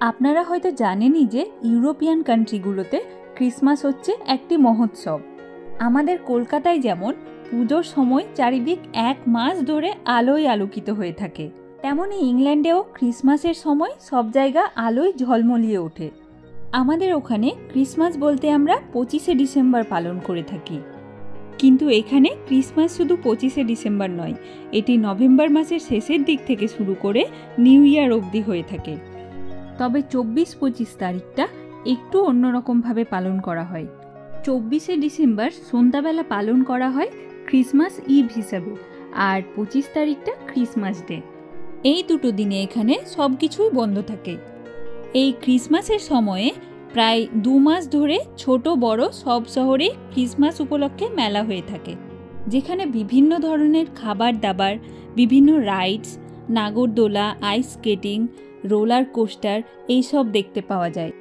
আপনারা হয়তো জানেনই যে ইউরোপিয়ান কান্ট্রিগুলোতে ক্রিসমাস হচ্ছে একটি মহোৎসব। আমাদের কলকাতায় যেমন পুজোর সময় চারিদিক এক মাস ধরে আলোয় আলোকিত হয়ে থাকে, তেমনই ইংল্যান্ডেও ক্রিসমাসের সময় সব জায়গা আলোয় ঝলমলিয়ে ওঠে। আমাদের ওখানে ক্রিসমাস বলতে আমরা 25শে ডিসেম্বর পালন করে থাকি, কিন্তু এখানে ক্রিসমাস শুধু 25শে ডিসেম্বর নয়, এটি নভেম্বর মাসের শেষের দিক থেকে শুরু করে নিউ ইয়ার অবধি হয়ে থাকে। তবে 24-25 তারিখটা একটু অন্যরকমভাবে পালন করা হয়। 24শে ডিসেম্বর সন্ধ্যাবেলা পালন করা হয় ক্রিসমাস ইভ হিসাবে, আর 25 তারিখটা ক্রিসমাস ডে। এই দুটো দিনে এখানে সব কিছুই বন্ধ থাকে। এই ক্রিসমাসের সময়ে প্রায় 2 মাস ধরে ছোট বড় সব শহরে ক্রিসমাস উপলক্ষে মেলা হয়ে থাকে, যেখানে বিভিন্ন ধরনের খাবার দাবার, বিভিন্ন রাইডস, নাগরদোলা, আইস স্কেটিং, রোলার কোস্টার এইসব দেখতে পাওয়া যায়।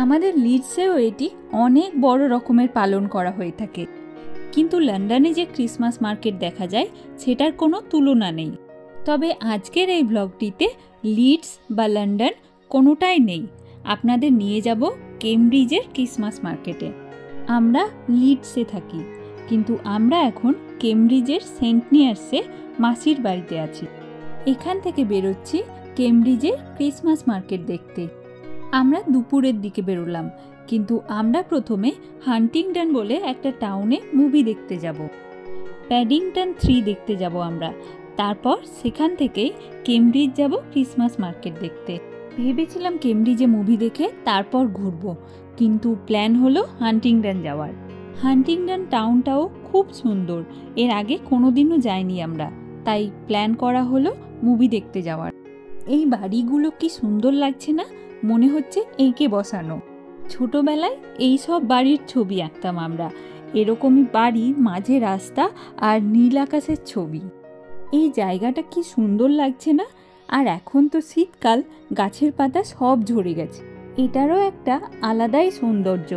আমাদের লিডসেও এটি অনেক বড় রকমের পালন করা হয়ে থাকে, কিন্তু লন্ডনে যে ক্রিসমাস মার্কেট দেখা যায় সেটার কোনো তুলনা নেই। তবে আজকের এই ব্লগটিতে লিডস বা লন্ডন কোনোটাই নেই, আপনাদের নিয়ে যাব কেমব্রিজের ক্রিসমাস মার্কেটে। আমরা লিডসে থাকি, কিন্তু আমরা এখন কেমব্রিজের সেন্ট নিয়ার্সে মাসির বাড়িতে আছি। এখান থেকে বেরোচ্ছি কেমব্রিজের ক্রিসমাস মার্কেট দেখতে। আমরা দুপুরের দিকে বেরোলাম, কিন্তু আমরা প্রথমে হান্টিংটন বলে একটা টাউনে মুভি দেখতে যাব। প্যাডিংটন 3 দেখতে যাব আমরা, তারপর সেখান থেকেই কেমব্রিজ যাব ক্রিসমাস মার্কেট দেখতে। ভেবেছিলাম কেমব্রিজে মুভি দেখে তারপর ঘুরবো, কিন্তু প্ল্যান হলো হান্টিংটন যাওয়ার। হান্টিংটন টাউনটাও খুব সুন্দর, এর আগে কোনোদিনও যাইনি আমরা, তাই প্ল্যান করা হলো মুভি দেখতে যাওয়ার। এই বাড়িগুলো কি সুন্দর লাগছে না, মনে হচ্ছে এঁকে বসানো। ছোটবেলায় এই সব বাড়ির ছবি আঁকতাম আমরা, এরকমই বাড়ি, মাঝে রাস্তা আর নীল আকাশের ছবি। এই জায়গাটা কি সুন্দর লাগছে না? আর এখন তো শীতকাল, গাছের পাতা সব ঝরে গেছে। এটারও একটা আলাদাই সৌন্দর্য।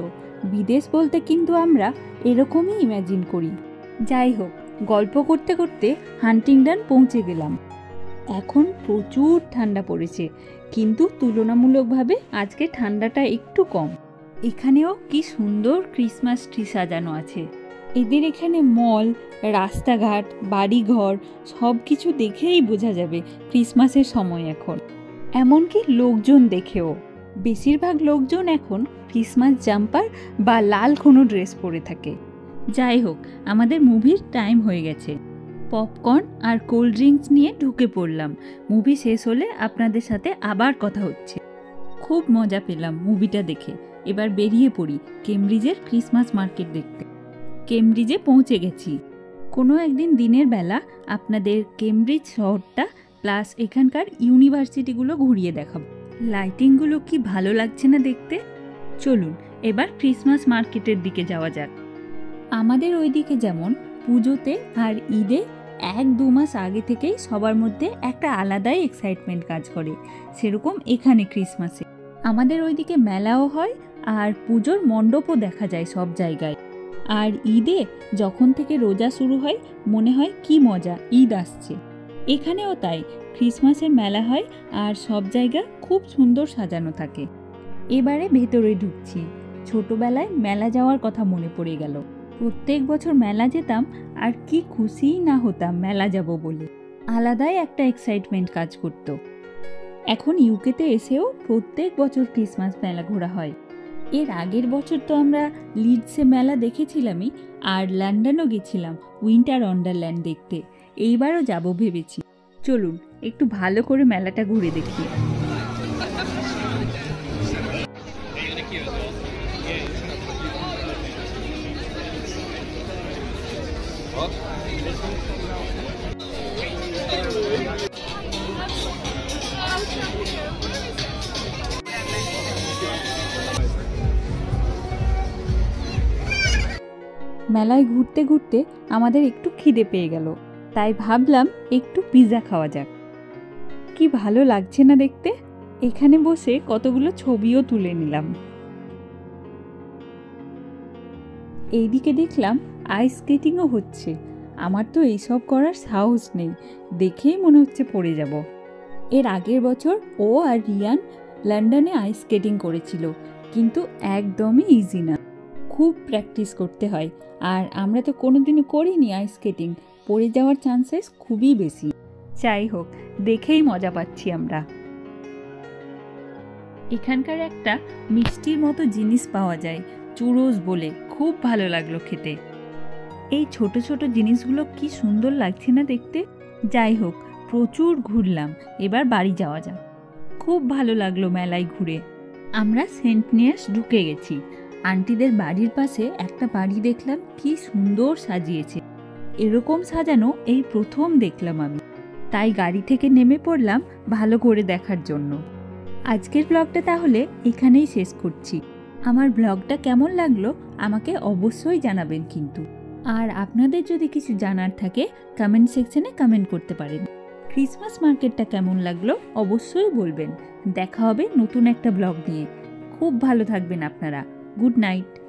বিদেশ বলতে কিন্তু আমরা এরকমই ইমাজিন করি। যাই হোক, গল্প করতে করতে হান্টিংটন পৌঁছে গেলাম। এখন প্রচুর ঠান্ডা পড়েছে, কিন্তু তুলনামূলকভাবে আজকে ঠান্ডাটা একটু কম। এখানেও কি সুন্দর ক্রিসমাস ট্রি সাজানো আছে। এদের এখানে মল, রাস্তাঘাট, বাড়িঘর সব কিছু দেখেই বোঝা যাবে ক্রিসমাসের সময় এখন। এমনকি লোকজন দেখেও বেশিরভাগ লোকজন এখন ক্রিসমাস জাম্পার বা লাল কোনো ড্রেস পরে থাকে। যাই হোক, আমাদের মুভির টাইম হয়ে গেছে। পপকর্ন আর কোল্ড ড্রিঙ্কস নিয়ে ঢুকে পড়লাম। মুভি শেষ হলে আপনাদের সাথে আবার কথা হচ্ছে। খুব মজা পেলাম মুভিটা দেখে। এবার বেরিয়ে পড়ি কেমব্রিজের ক্রিসমাস মার্কেট দেখতে। কেমব্রিজে পৌঁছে গেছি। কোনো একদিন দিনের বেলা আপনাদের কেমব্রিজ শহরটা প্লাস এখানকার ইউনিভার্সিটিগুলো ঘুরিয়ে দেখাবো। লাইটিংগুলো কি ভালো লাগছে না দেখতে। চলুন এবার ক্রিসমাস মার্কেটের দিকে যাওয়া যাক। আমাদের ওইদিকে যেমন পুজোতে আর ঈদে 1-2 মাস আগে থেকেই সবার মধ্যে একটা আলাদাই এক্সাইটমেন্ট কাজ করে, সেরকম এখানে ক্রিসমাসে আমাদের ওইদিকে মেলাও হয় আর পুজোর মণ্ডপও দেখা যায় সব জায়গায়। আর ঈদে যখন থেকে রোজা শুরু হয় মনে হয় কি মজা, ঈদ আসছে। এখানেও তাই, ক্রিসমাসের মেলা হয় আর সব জায়গা খুব সুন্দর সাজানো থাকে। এবারে ভেতরে ঢুকছি। ছোটবেলায় মেলা যাওয়ার কথা মনে পড়ে গেল। প্রত্যেক বছর মেলা যেতাম আর কি খুশিই না হতাম মেলা যাব বলে। আলাদাই একটা এক্সাইটমেন্ট কাজ করত। এখন ইউকেতে এসেও প্রত্যেক বছর ক্রিসমাস মেলা ঘোরা হয়। এর আগের বছর তো আমরা লিডসে মেলা দেখেছিলামই, আর লন্ডনও গেছিলাম উইন্টার ওয়ান্ডারল্যান্ড দেখতে। এইবারও যাব ভেবেছি। চলুন একটু ভালো করে মেলাটা ঘুরে দেখি। মেলায় ঘুরতে ঘুরতে আমাদের একটু খিদে পেয়ে গেল, তাই ভাবলাম একটু পিৎজা খাওয়া যাক। কি ভালো লাগছে না দেখতে। এখানে বসে কতগুলো ছবিও তুলে নিলাম। এইদিকে দেখলাম আইস স্কেটিংও হচ্ছে। আমার তো এইসব করার সাহস নেই, দেখেই মনে হচ্ছে পড়ে যাব। এর আগের বছর ও আর রিয়ান লন্ডনে আইস স্কেটিং করেছিল, কিন্তু একদমই ইজি না, খুব প্র্যাকটিস করতে হয়। আর আমরা তো কোনোদিনও করিনি আইস স্কেটিং, পড়ে যাওয়ার চান্সেস খুবই বেশি। যাই হোক, দেখেই মজা পাচ্ছি আমরা। এখানকার একটা মিষ্টির মতো জিনিস পাওয়া যায়, চুরোস বলে, খুব ভালো লাগলো খেতে। এই ছোট ছোট জিনিসগুলো কি সুন্দর লাগছে না দেখতে। যাই হোক, প্রচুর ঘুরলাম, এবার বাড়ি যাওয়া যাক। খুব ভালো লাগলো মেলায় ঘুরে। আমরা সেন্ট নিয়াস ঢুকে গেছি। আন্টিদের বাড়ির পাশে একটা বাড়ি দেখলাম, কি সুন্দর সাজিয়েছে। এরকম সাজানো এই প্রথম দেখলাম আমি, তাই গাড়ি থেকে নেমে পড়লাম ভালো করে দেখার জন্য। আজকের ব্লগটা তাহলে এখানেই শেষ করছি। আমার ব্লগটা কেমন লাগলো আমাকে অবশ্যই জানাবেন কিন্তু। আর আপনাদের যদি কিছু জানার থাকে কমেন্ট সেকশনে কমেন্ট করতে পারেন। ক্রিসমাস মার্কেটটা কেমন লাগলো অবশ্যই বলবেন। দেখা হবে নতুন একটা ব্লগ নিয়ে। খুব ভালো থাকবেন আপনারা। Good night.